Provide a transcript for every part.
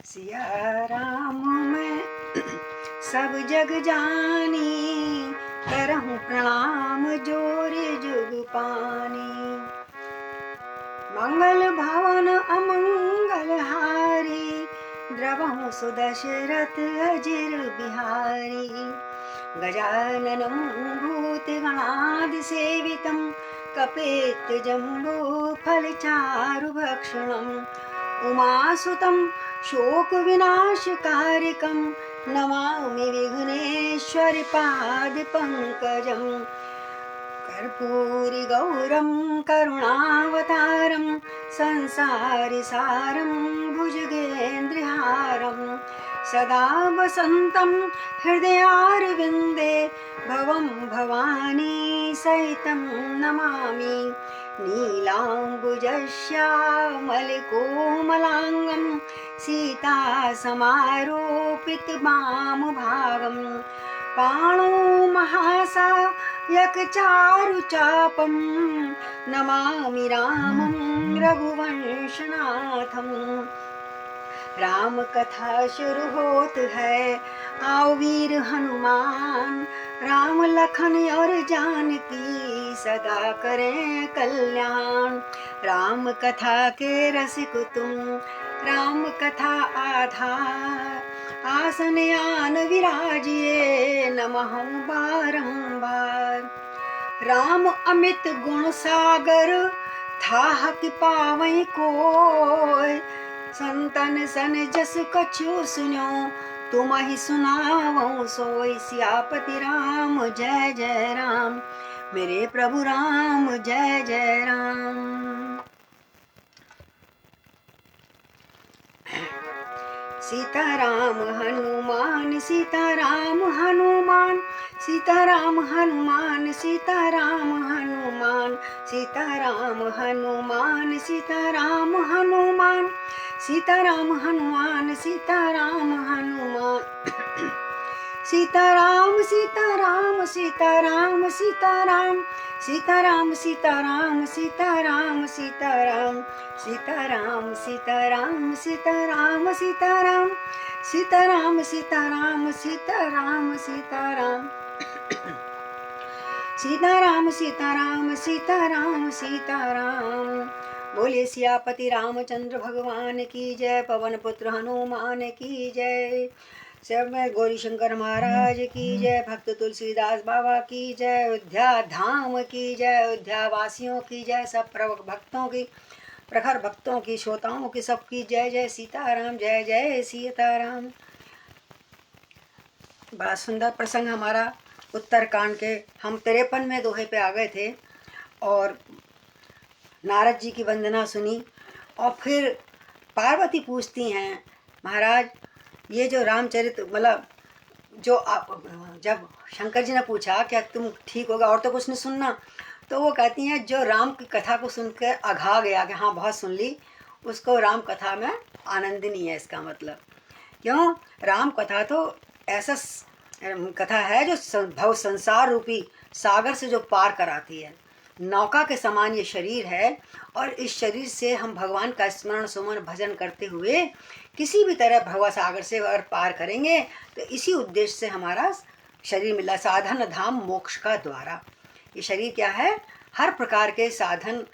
सिया राम मैं सब जग जानी, करहूँ प्रणाम जोरे जुग पानी। मंगल भवन अमंगल हारी, द्रवहु सुदशरथ अजिर बिहारी। गजाननं भूतगणादि सेवितं, कपेत जम्बो फलचारुभक्षणम्। उमासुतं शोक विनाशकारिकं, नमामि विघ्नेश्वरि पादपङ्कजं। कर्पूरि गौरं करुणावतारं, संसारिसारं भुजगेन्द्रहारं। सदा वसन्तं हृदयारविन्दे, भवं भवानी सहितं नमामि। नीलाम्बुजश्यामलकोमलाङ्गं, सीतासमारोपितवामभागं। पाणौ महासायकचारुचापं, नमामि रामं रघुवंशनाथं। राम कथा शुरू होत है, आओ वीर हनुमान। राम लखन और जानकी, सदा करें कल्याण। राम कथा के रसिक तुम, राम कथा आधार। आसन आन विराजिए, नमः बारंबार। राम अमित गुण सागर, थाह कि पावै कोय। संतन सन जस कछु सुनो, तुम ही सुनावो सोई। सियापति राम जय जय राम, मेरे प्रभु राम जय जय राम। सीताराम हनुमान, सीताराम हनुमान, सीताराम हनुमान, सीताराम हनुमान। सीताराम हनुमान, सीताराम हनुमान, सीताराम हनुमान, सीताराम हनुमान। सीताराम सीताराम सीताराम सीताराम, सीताराम सीताराम सीताराम सीताराम। सीताराम सीताराम सीताराम सीताराम, सीताराम सीताराम सीताराम सीताराम। सीताराम सीताराम सीताराम सीताराम। बोले सियापति रामचंद्र भगवान की जय, पवन पुत्र हनुमान की जय। सब में गौरी शंकर महाराज की जय, भक्त तुलसीदास बाबा की जय, अयोध्या धाम की जय, अयोध्या वासियों की जय, सब प्रवक भक्तों की, प्रखर भक्तों की, श्रोताओं की, सबकी जय जय सीताराम, जय जय सीताराम। बड़ा सुंदर प्रसंग हमारा उत्तरकांड के। हम 53वें दोहे पे आ गए थे और नारद जी की वंदना सुनी। और फिर पार्वती पूछती हैं, महाराज ये जो रामचरित मतलब जो आप, जब शंकर जी ने पूछा क्या तुम ठीक होगा और तो कुछ नहीं सुनना, तो वो कहती हैं जो राम की कथा को सुनकर अघा गया कि हाँ बहुत सुन ली, उसको राम कथा में आनंद नहीं है। इसका मतलब क्यों, राम कथा तो ऐसा कथा है जो भव संसार रूपी सागर से जो पार कराती है। नौका के समान ये शरीर है और इस शरीर से हम भगवान का स्मरण सुमन भजन करते हुए किसी भी तरह भव सागर से अगर पार करेंगे तो इसी उद्देश्य से हमारा शरीर मिला। साधन धाम मोक्ष का द्वारा। ये शरीर क्या है, हर प्रकार के साधन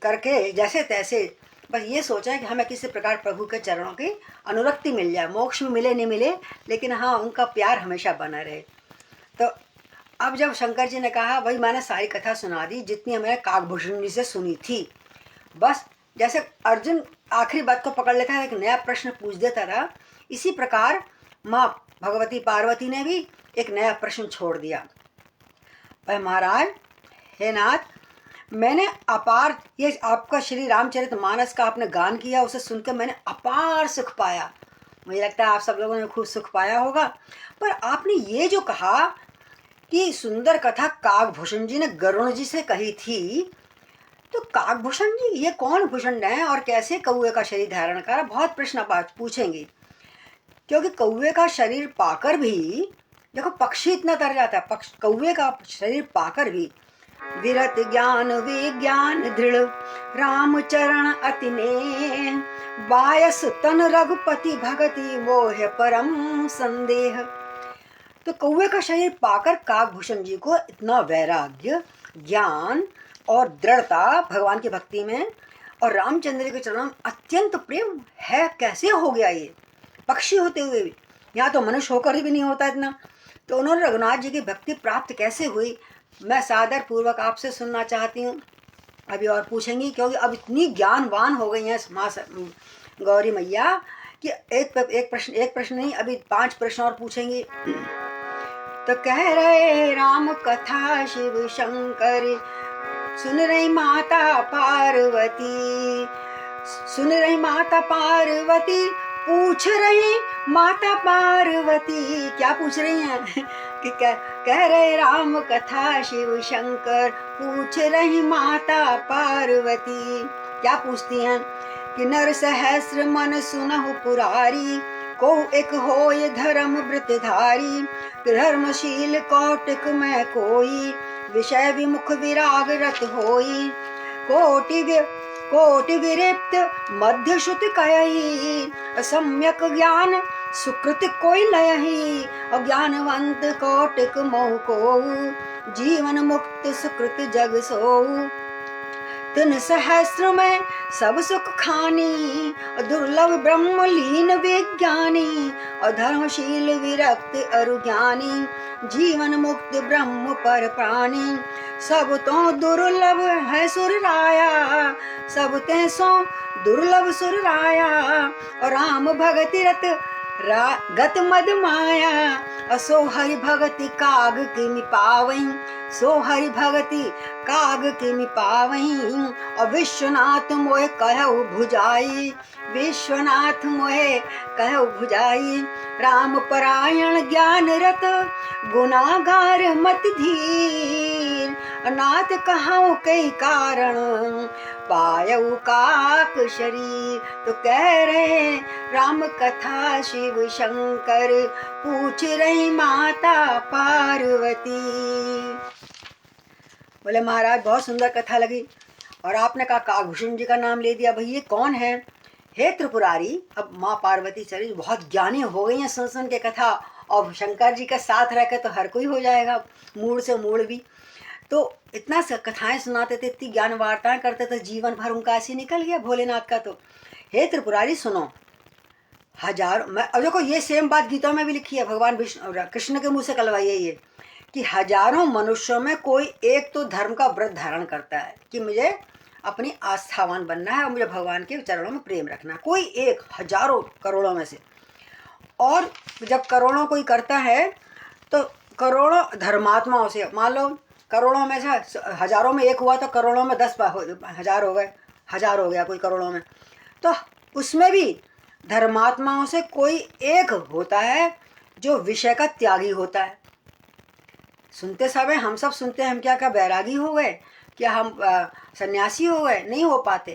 करके जैसे तैसे बस ये सोचा है कि हमें किसी प्रकार प्रभु के चरणों की अनुरक्ति मिल जाए। मोक्ष में मिले नहीं मिले, लेकिन हाँ उनका प्यार हमेशा बना रहे। तो अब जब शंकर जी ने कहा भाई मैंने सारी कथा सुना दी जितनी मैंने काकभूषण जी से सुनी थी, बस जैसे अर्जुन आखिरी बात को पकड़ लेता है, एक नया प्रश्न पूछ देता था, इसी प्रकार माँ भगवती पार्वती ने भी एक नया प्रश्न छोड़ दिया। भाई महाराज हे नाथ, मैंने अपार ये आपका श्री रामचरित मानस का आपने गान किया, उसे सुनकर मैंने अपार सुख पाया। मुझे लगता है आप सब लोगों ने खूब सुख पाया होगा। पर आपने ये जो कहा कि सुंदर कथा काकभूषण जी ने गरुण जी से कही थी, तो काकभूषण जी ये कौन भूषण है और कैसे कौवे का शरीर धारण करा, बहुत प्रश्न पूछेंगे। क्योंकि कौवे का शरीर पाकर भी देखो पक्षी इतना तर जाता है, कौवे का शरीर पाकर भी विरत ज्ञान विज्ञान दृढ़ राम चरण अति ने बायस तन रघुपति भगति मोह परम संदेह। तो कौवे का शरीर पाकर काकभूषण जी को इतना वैराग्य, ज्ञान और दृढ़ता भगवान की भक्ति में और रामचंद्र के चरणों में अत्यंत प्रेम है, कैसे हो गया ये पक्षी होते हुए भी, यहाँ तो मनुष्य होकर भी नहीं होता इतना, तो उन्होंने रघुनाथ जी की भक्ति प्राप्त कैसे हुई, मैं सादर पूर्वक आपसे सुनना चाहती हूँ। अभी और पूछेंगी क्योंकि अब इतनी ज्ञानवान हो गई हैं माँ गौरी मैया कि एक प्रश्न नहीं, अभी 5 प्रश्न और पूछेंगी। तो कह रहे राम कथा शिव शंकर, सुन रही माता पार्वती, सुन रही माता पार्वती, पूछ रही माता पार्वती, क्या पूछ रही हैं कि कह रहे राम कथा शिव शंकर, पूछ रही माता पार्वती, क्या पूछती हैं कि नर सहस्र मन सुनहु पुरारी, को एक होय धर्म व्रतधारी, धर्मशील कौटिक में कोई, विषय विमुख विराग रत होई, कोटि विरिक्त मध्य श्रुति कयहि, सम्यक ज्ञान सुकृत कोई लयहि, अज्ञानवंत कौटिक मोह को, जीवन मुक्त सुकृत जग सोऊ, तिन सहस्र में सब सुख खानी, दुर्लभ ब्रह्म लीन विज्ञानी, अधर्मशील विरक्त अरु ज्ञानी, जीवन मुक्त ब्रह्म पर प्राणी, सब तो दुर्लभ है सुर राया, सब ते सो दुर्लभ सुर राया, और राम भगति रत गत मद माया, असो हरि भगति काग किमि पावई, सो हरि भगति काग किमि पावई, और विश्वनाथ मोहे कहु भुजाई, विश्वनाथ मोहे कहु भुजाई, राम परायण ज्ञान रत गुनागार मत धीर, अनाथ कहाऊ कई कारण, पायऊ काक शरीर। तो कह रहे राम कथा शिव शंकर, पूछ रही माता पार्वती। बोले महाराज बहुत सुंदर कथा लगी, और आपने कहा काकभूषण जी का नाम ले दिया, भाई ये कौन है? हे त्रिपुरारी, अब माँ पार्वती चली बहुत ज्ञानी हो गई हैं सुन के कथा, और शंकर जी का साथ रह के तो हर कोई हो जाएगा, मूड से मूड भी। तो इतना कथाएं सुनाते थे, इतनी ज्ञान वार्ताएं करते थे, जीवन भर उनका ऐसे निकल गया भोलेनाथ का। तो हे त्रिपुरारी सुनो, हजार मैं अब देखो ये सेम बात गीता में भी लिखी है, भगवान विष्णु कृष्ण के मुँह से कलवाई है ये, कि हजारों मनुष्यों में कोई एक तो धर्म का व्रत धारण करता है कि मुझे अपनी आस्थावान बनना है और मुझे भगवान के चरणों में प्रेम रखना, कोई एक, हजारों करोड़ों में से। और जब करोड़ों कोई करता है तो करोड़ों धर्मात्माओं से, मान लो करोड़ों में से हजारों में एक हुआ तो करोड़ों में 10 हजार हो गए, हजार हो गया कोई करोड़ों में, तो उसमें भी धर्मात्माओं से कोई एक होता है जो विषय का त्यागी होता है। सुनते समय हम सब सुनते हैं, हम क्या बैरागी हो गए, क्या हम सन्यासी हो गए? नहीं हो पाते,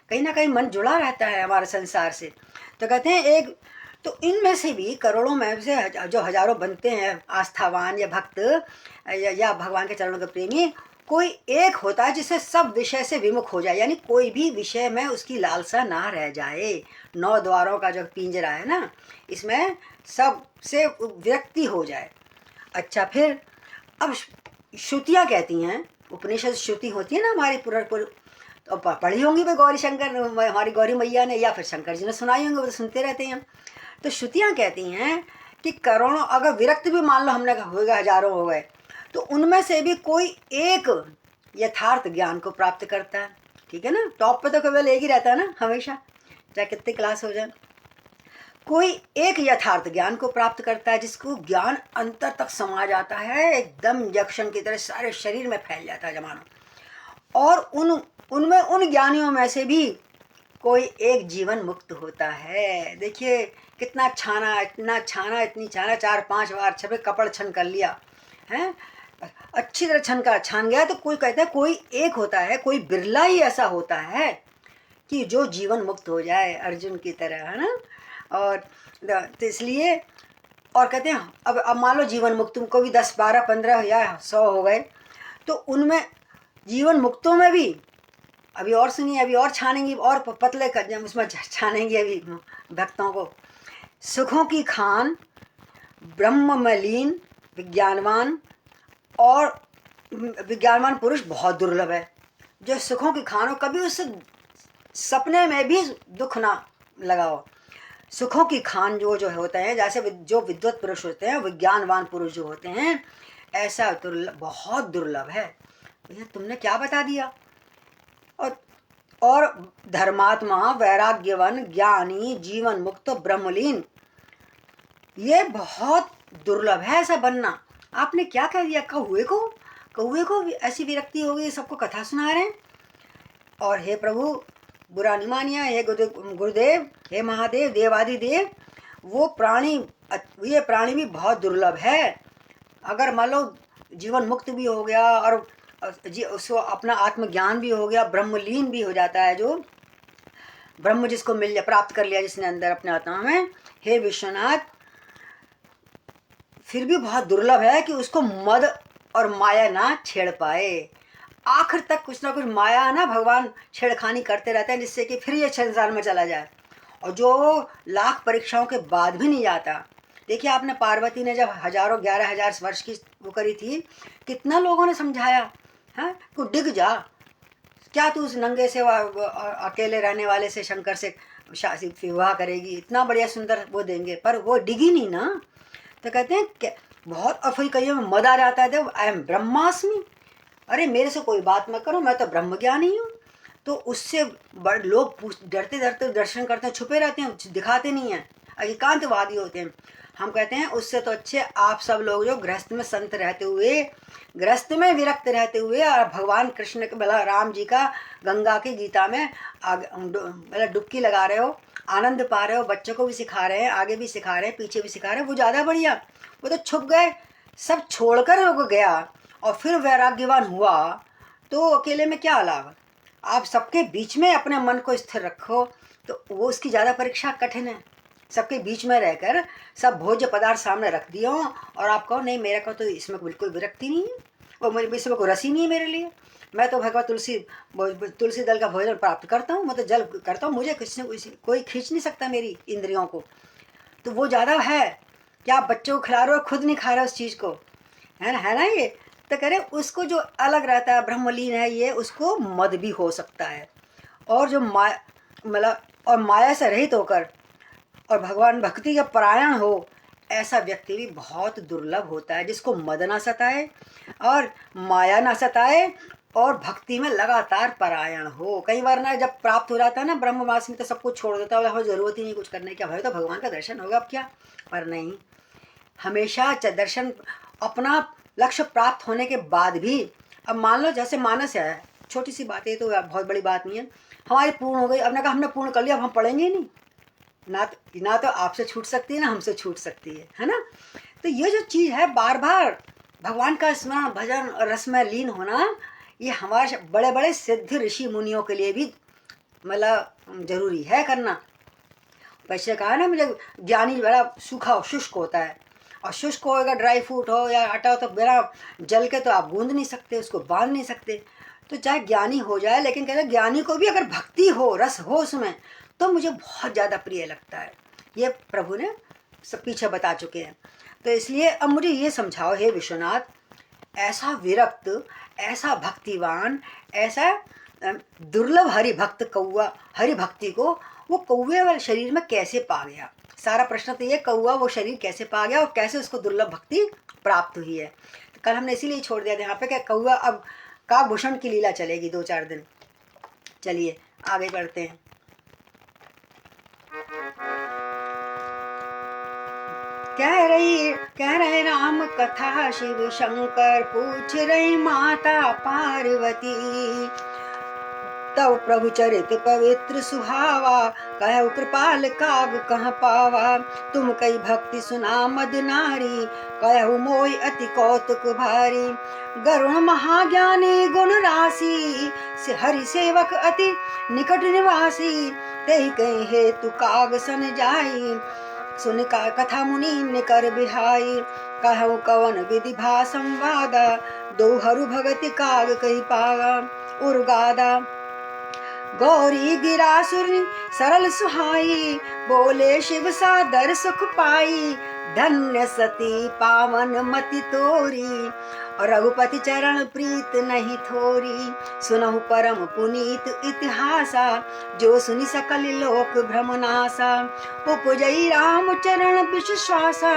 कहीं ना कहीं मन जुड़ा रहता है हमारे संसार से। तो कहते हैं एक, तो इनमें से भी करोड़ों में से जो हजारों बनते हैं आस्थावान या भक्त या भगवान के चरणों के प्रेमी, कोई एक होता है जिससे सब विषय से विमुख हो जाए, यानी कोई भी विषय में उसकी लालसा ना रह जाए। 9 द्वारों का जो पिंजरा है ना, इसमें सब से व्यक्ति हो जाए। अच्छा, फिर अब श्रुतियाँ कहती हैं, उपनिषद श्रुति होती है ना हमारी तो पढ़ी होंगी भाई गौरी शंकर, हमारी गौरी मैया ने या फिर शंकर जी ने सुनाई होंगी, वो तो सुनते रहते हैं। तो श्रुतियाँ कहती हैं कि करोड़ों, अगर विरक्त भी मान लो हमने हो गए, हजारों हो गए, तो उनमें से भी कोई एक यथार्थ ज्ञान को प्राप्त करता है। ठीक है ना, टॉप पे तो केवल एक ही रहता है ना हमेशा, चाहे कितनी क्लास हो जाए। कोई एक यथार्थ ज्ञान को प्राप्त करता है जिसको ज्ञान अंतर तक समा जाता है, एकदम इंजेक्शन की तरह सारे शरीर में फैल जाता है जमानो। और उनमें उन ज्ञानियों में से भी कोई एक जीवन मुक्त होता है। देखिए कितना छाना, इतना छाना, इतनी छाना, 4-5 बार छपे कपड़ छन कर लिया है, अच्छी तरह छान गया। तो कोई कहता है कोई एक होता है, कोई बिरला ही ऐसा होता है कि जो जीवन मुक्त हो जाए अर्जुन की तरह, है ना। और तो इसलिए, और कहते हैं अब मान लो जीवन मुक्त को भी 10, 12, 15 या 100 हो गए, तो उनमें जीवन मुक्तों में भी, अभी और सुनिए, अभी और छानेंगी, और पतले कर उसमें छानेंगी अभी भक्तों को। सुखों की खान ब्रह्म मलीन विज्ञानवान, और विज्ञानवान पुरुष बहुत दुर्लभ है। जो सुखों की खान हो, कभी उससे सपने में भी दुख ना लगाओ। सुखों की खान जो जो होते हैं, जैसे जो विद्वत पुरुष होते हैं, विज्ञानवान पुरुष जो होते हैं, ऐसा दुर्लभ, बहुत दुर्लभ है। ये तुमने क्या बता दिया। और धर्मात्मा वैराग्यवन ज्ञानी जीवन मुक्त ब्रह्मलीन, ये बहुत दुर्लभ है ऐसा बनना। आपने क्या कह दिया। कौए को भी ऐसी विरक्ति हो गई, सबको कथा सुना रहे हैं। और हे प्रभु बुरा नहीं मानिया, हे गुरुदेव, हे महादेव, देवादिदेव, वो प्राणी, ये प्राणी भी बहुत दुर्लभ है। अगर मान लो जीवन मुक्त भी हो गया और उसको अपना आत्मज्ञान भी हो गया, ब्रह्मलीन भी हो जाता है, जो ब्रह्म जिसको मिल जाए, प्राप्त कर लिया जिसने अंदर अपने आत्मा में, हे विश्वनाथ, फिर भी बहुत दुर्लभ है कि उसको मद और माया ना छेड़ पाए। आखिर तक कुछ ना कुछ माया ना भगवान छेड़खानी करते रहते हैं, जिससे कि फिर ये संसार में चला जाए, और जो लाख परीक्षाओं के बाद भी नहीं जाता। देखिए आपने पार्वती ने जब 11,000 वर्ष की वो करी थी, कितना लोगों ने समझाया है तू डिग जा, क्या तू उस नंगे से अकेले रहने वाले से शंकर से विवाह करेगी, इतना बढ़िया सुंदर वो देंगे, पर वो डिगी नहीं ना। तो कहते हैं बहुत अफरीकइयों में मद आ जाता है, आई एम ब्रह्मास्मि, अरे मेरे से कोई बात मत करो, मैं तो ब्रह्म ज्ञानी हूँ। तो उससे लोग डरते डरते दर्शन करते हैं, छुपे रहते हैं, दिखाते नहीं हैं, एकांतवादी होते हैं। हम कहते हैं उससे तो अच्छे आप सब लोग जो गृहस्थ में संत रहते हुए, गृहस्थ में विरक्त रहते हुए, और भगवान कृष्ण के भला राम जी का गंगा की गीता में डुबकी लगा रहे हो, आनंद पा रहे हो, बच्चों को भी सिखा रहे हैं, आगे भी सिखा रहे हैं, पीछे भी सिखा रहे हैं, वो ज़्यादा बढ़िया। वो तो छुप गए, सब छोड़कर वो गया और फिर वैराग्यवान हुआ, तो अकेले में क्या लाभ। आप सबके बीच में अपने मन को स्थिर रखो, तो वो उसकी ज़्यादा परीक्षा कठिन है। सबके बीच में रहकर सब भोज्य पदार्थ सामने रख दिए हों और आप कहो नहीं मेरे को तो इसमें बिल्कुल विरक्ति नहीं है, और मेरे इसमें कोई रस ही नहीं है मेरे लिए, मैं तो भगवत तुलसी दल का भोजन प्राप्त करता हूँ, मैं तो जल करता हूँ, मुझे किसी ने कोई खींच नहीं सकता मेरी इंद्रियों को। तो वो ज़्यादा है कि आप बच्चों को खिला रहे हो, खुद नहीं खा रहे उस चीज़ को, है ना ये। तो कह रहे उसको जो अलग रहता है, ब्रह्मलीन है ये, उसको मद भी हो सकता है। और जो मतलब और माया से रहित होकर और भगवान भक्ति का परायण हो, ऐसा व्यक्ति भी बहुत दुर्लभ होता है, जिसको मद ना सताए और माया ना सताए और भक्ति में लगातार परायण हो। कई बार ना जब प्राप्त हो जाता है ना ब्रह्मवास में, तो सब कुछ छोड़ देता है, ज़रूरत ही नहीं कुछ करने की, भाई तो भगवान का दर्शन होगा अब क्या। पर नहीं, हमेशा दर्शन अपना लक्ष्य प्राप्त होने के बाद भी, अब मान लो जैसे मानस है, छोटी सी बात है तो बहुत बड़ी बात नहीं है, हमारी पूर्ण हो गई, अब ने कहा हमने पूर्ण कर लिया, अब हम पढ़ेंगे नहीं, ना तो आपसे छूट सकती है ना हमसे छूट सकती है ना। तो ये जो चीज़ है, बार बार भगवान का स्मरण भजन और रस में लीन होना, ये हमारे बड़े बड़े सिद्ध ऋषि मुनियों के लिए भी मतलब जरूरी है करना। वैसे कहा ना, मुझे ज्ञानी बड़ा सूखा शुष्क होता है, और शुष्क होएगा, ड्राई फ्रूट हो या आटा हो, तो बिना जल के तो आप गूंद नहीं सकते, उसको बांध नहीं सकते। तो चाहे ज्ञानी हो जाए, लेकिन कहते हैं ज्ञानी को भी अगर भक्ति हो, रस हो उसमें, तो मुझे बहुत ज़्यादा प्रिय लगता है। ये प्रभु ने सब पीछे बता चुके हैं। तो इसलिए अब मुझे ये समझाओ हे विश्वनाथ, ऐसा विरक्त, ऐसा भक्तिवान, ऐसा दुर्लभ हरिभक्त कौआ, हरिभक्ति को वो कौवे वाले शरीर में कैसे पा गया। सारा प्रश्न तो ये, कौआ वो शरीर कैसे पा गया और कैसे उसको दुर्लभ भक्ति प्राप्त हुई है। तो कल हमने इसीलिए छोड़ दिया था यहाँ पे कि कौआ, अब काकभूषण की लीला चलेगी 2-4 दिन। चलिए आगे बढ़ते हैं। कह रहे राम कथा शिव शंकर, पूछ रही माता पार्वती, तब प्रभु चरित पवित्र सुहावा, कहु कृपाल काग कहाँ पावा। तुम कई भक्ति सुना मद नारी, कहु मोय अति कौतुक भारी। गरुण महाज्ञानी गुण राशि, से हरि सेवक अति निकट निवासी। तेहि कहीं हेतु काग सन जाई, सुन का कथा मुनि ने कर बिहाई, कहु कवन विधि भा संवादा, दोहरु भगति काग कही पागा उर्गादा। गौरी गिरासुर सरल सुहाई, बोले शिव सादर सुख पाई, धन्य सती पावन मति तोरी, रघुपति चरण प्रीत नहीं थोरी। सुनहु परम पुनीत इतिहासा, जो सुनि सकल लोक भ्रमनासा। उपजई राम चरण विश्वासा,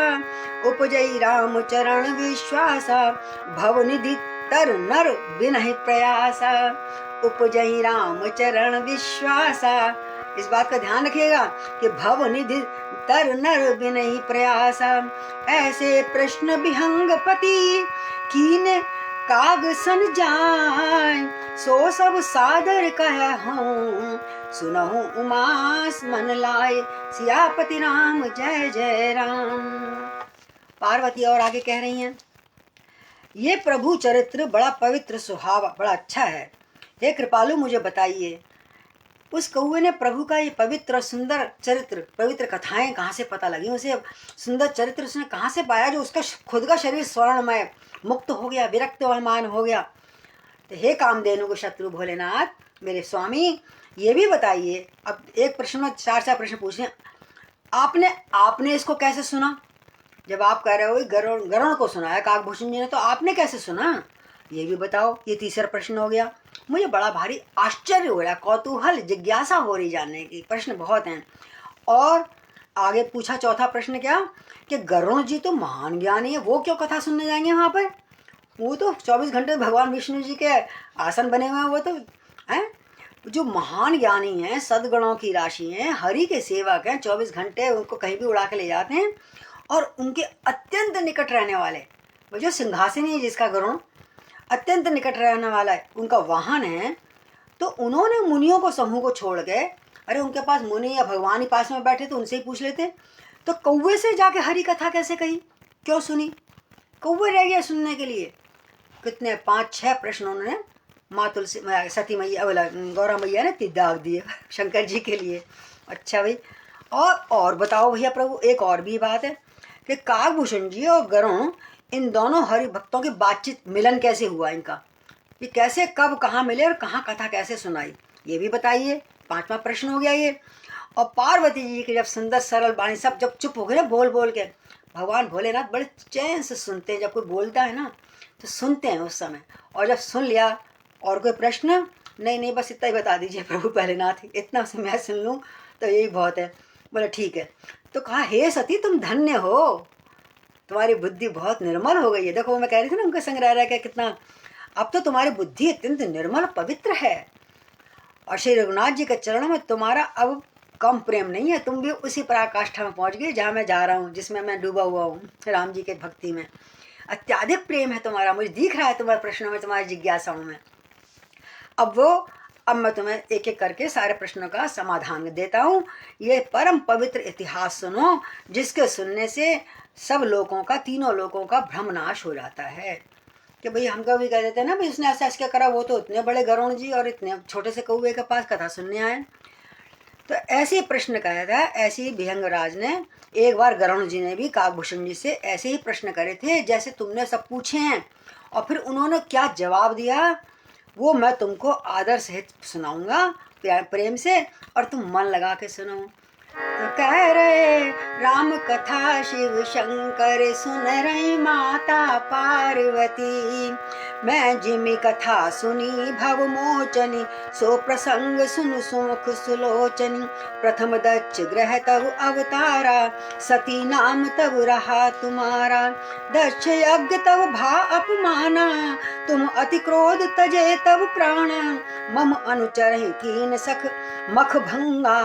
उपजई राम चरण विश्वासा, भवनिधि तर नर बिनहि प्रयासा। उपजई राम चरण विश्वासा, इस बात का ध्यान रखिएगा कि भवनिधि तर नर बिनहि प्रयासा। ऐसे प्रश्न विहंग पति, कीने काग सन जाय, सो सब सादर कह हूँ, सुनहु उमास मन लाए। सियापति राम जय जय राम। पार्वती और आगे कह रही हैं, ये प्रभु चरित्र बड़ा पवित्र सुहावा, बड़ा अच्छा है। हे कृपालु मुझे बताइए, उस कौवे ने प्रभु का ये पवित्र सुंदर चरित्र, पवित्र कथाएं कहाँ से पता लगी उसे? सुंदर चरित्र उसने कहाँ से पाया जो उसका खुद का शरीर स्वर्णमय मुक्त हो गया, विरक्तमान हो गया? तो हे कामधेनु को शत्रु भोलेनाथ, मेरे स्वामी ये भी बताइए। अब एक प्रश्न में चार प्रश्न पूछने, आपने इसको कैसे सुना? जब आप कह रहे हो गरुण को सुना है काकभूषण जी ने, तो आपने कैसे सुना ये भी बताओ। ये तीसरा प्रश्न हो गया। मुझे बड़ा भारी आश्चर्य हो रहा, कौतूहल जिज्ञासा हो रही जानने की, प्रश्न बहुत हैं। और आगे पूछा चौथा प्रश्न क्या, कि गरुण जी तो महान ज्ञानी है, वो क्यों कथा सुनने जाएंगे वहाँ पर? वो तो 24 घंटे भगवान विष्णु जी के आसन बने हुए हैं, वो तो हैं जो महान ज्ञानी हैं, सद्गुणों की राशि हैं, हरि के सेवक हैं, 24 घंटे उनको कहीं भी उड़ा के ले जाते हैं। और उनके अत्यंत निकट रहने वाले, वो जो सिंहासनी है जिसका गरुण अत्यंत निकट रहने वाला है, उनका वाहन है। तो उन्होंने मुनियों को समूह को छोड़ के, अरे उनके पास मुनि या भगवान ही पास में बैठे तो उनसे ही पूछ लेते। तो कौवे से जाके हरि कथा कैसे कही, क्यों सुनी? कौवे रह गया सुनने के लिए। कितने 5-6 प्रश्न उन्होंने माँ तुलसी सती मैया बोला गौरा मैया ने दाग दिए शंकर जी के लिए। अच्छा भाई, और बताओ भैया प्रभु, एक और भी बात है कि काकभूषण जी और गरुण, इन दोनों हरि भक्तों की बातचीत, मिलन कैसे हुआ इनका? ये कैसे, कब, कहाँ मिले और कहाँ कथा कैसे सुनाई, ये भी बताइए। 5वां प्रश्न हो गया ये। और पार्वती जी की जब सुंदर सरल वाणी, सब जब चुप हो गए ना बोल बोल के, भगवान भोलेनाथ बड़े चैन से सुनते हैं। जब कोई बोलता है ना तो सुनते हैं उस समय। और जब सुन लिया, और कोई प्रश्न? नहीं बस इतना ही बता दीजिए प्रभु भोलेनाथ, इतना से मैं सुन लूँ तो यही बहुत है। बोले ठीक है। तो कहा, हे सती तुम धन्य हो, तुम्हारी बुद्धि बहुत निर्मल हो गई है। देखो मैं कह रही थी ना उनका संग्रह रह गया कितना, अब तो तुम्हारी बुद्धि अत्यंत निर्मल पवित्र है। और श्री रघुनाथ जी के चरणों में तुम्हारा अब कम प्रेम नहीं है, तुम भी उसी पराकाष्ठा में पहुंच गई जहाँ मैं जा रहा हूँ, जिसमें मैं डूबा हुआ हूँ, राम जी के भक्ति में। अत्याधिक प्रेम है तुम्हारा, मुझे दिख रहा है तुम्हारे प्रश्नों में, तुम्हारी जिज्ञासाओं में। अब मैं तुम्हें एक एक करके सारे प्रश्नों का समाधान देता हूँ। ये परम पवित्र इतिहास सुनो, जिसके सुनने से सब लोगों का, तीनों लोगों का भ्रम नाश हो जाता है। कि भाई हम कभी कह देते हैं ना भाई उसने ऐसा ऐसा करा, वो तो इतने बड़े गरुण जी और इतने छोटे से कौवे के पास कथा सुनने आए। तो ऐसे ही प्रश्न कहा था, ऐसे ही विहंगराज ने एक बार गरुण जी ने भी काकभूषण जी से ऐसे ही प्रश्न करे थे जैसे तुमने सब पूछे हैं। और फिर उन्होंने क्या जवाब दिया वो मैं तुमको आदर सहित सुनाऊंगा, प्रेम से, और तुम मन लगा के सुनो। तो कह रहे राम कथा शिव शंकर, सुन रही माता पार्वती, मैं जिमि कथा सुनी भव मोचनी, सो प्रसंग सुन सुमुख सुलोचनी। प्रथम दक्ष ग्रह तव अवतारा, सती नाम तव रहा तुम्हारा। दक्ष यज्ञ तव भा अपमाना, तुम अति क्रोध तजे तव प्राणा। मम अनुचर कीन सख मख भंगा,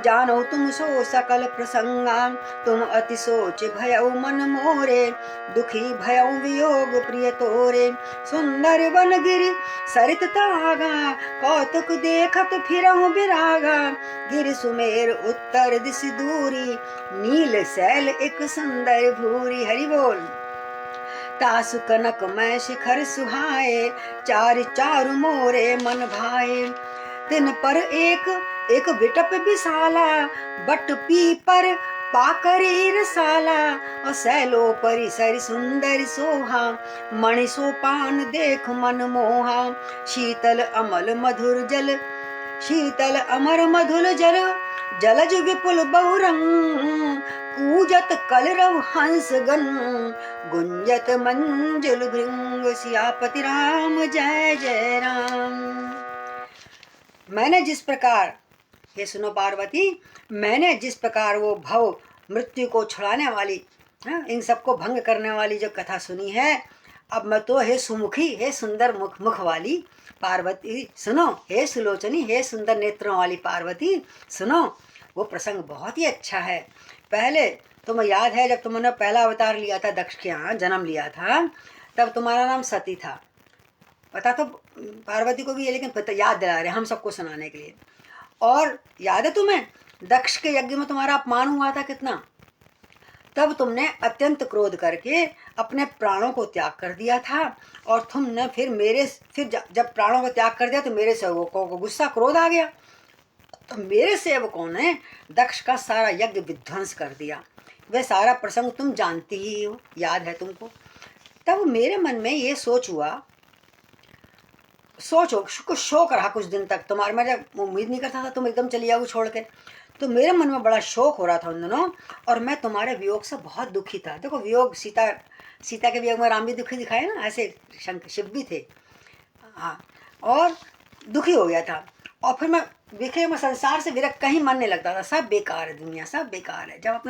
जानो तुम सो सकल प्रसंगा। तुम अति सोच भयउ मन मोरे, दुखी भयउ वियोग प्रिय तोरे। सुंदर वन गिरि सरित तागा, कौतुक देखत फिरहु बिरागा। गिर सुमेर उत्तर दिश दूरी, नील सैल एक सुंदर भूरी। हरि बोल। तासु कनक मैं शिखर सुहाए, चार चारु मोरे मन भाए। तिन पर एक विटप विशाला, बट पीपर पाकरी रसाला और सैलो परिसर सुंदर सोहा, मणि सोपान देख मन मोहा, शीतल अमल मधुर जल, शीतल अमर मधुर जल, जलज विपुल बहुरंग, कूजत कलरव हंस गण, गुंजत मंजुल भृंग, सियापति राम जय जय राम। मैंने जिस प्रकार, ये सुनो पार्वती, मैंने जिस प्रकार वो भव मृत्यु को छुड़ाने वाली, इन सबको भंग करने वाली जो कथा सुनी है, अब मैं तो हे सुमुखी, हे सुंदर मुख वाली पार्वती सुनो, हे सुलोचनी, हे सुंदर नेत्रों वाली पार्वती सुनो, वो प्रसंग बहुत ही अच्छा है। पहले तुम्हें याद है जब तुमने पहला अवतार लिया था, दक्ष के यहाँ जन्म लिया था, तब तुम्हारा नाम सती था। पता तो पार्वती को भी है, लेकिन पता याद दिला रहे हम सबको सुनाने के लिए। और याद है तुम्हें दक्ष के यज्ञ में तुम्हारा अपमान हुआ था कितना? तब तुमने अत्यंत क्रोध करके अपने प्राणों को त्याग कर दिया था, और तुमने फिर जब प्राणों को त्याग कर दिया तो मेरे सेवकों को गुस्सा क्रोध आ गया, तो मेरे सेवकों ने दक्ष का सारा यज्ञ विध्वंस कर दिया। वह सारा प्रसंग तुम जानती ही हो, याद है तुमको। तब मेरे मन में ये सोच हुआ, सोचो कुछ शौक रहा कुछ दिन तक तुम्हारे, मैं जब उम्मीद नहीं करता था तुम एकदम चली जाओ छोड़ के, तो मेरे मन में बड़ा शौक हो रहा था उन दिनों, और मैं तुम्हारे वियोग से बहुत दुखी था। देखो वियोग, सीता के वियोग में राम भी दुखी दिखाए ना, ऐसे शिव भी थे, हाँ, और दुखी हो गया था। और फिर मैं संसार से विरक्त, कहीं मन नहीं लगता था, सब बेकार है दुनिया, सब बेकार है। जब अपना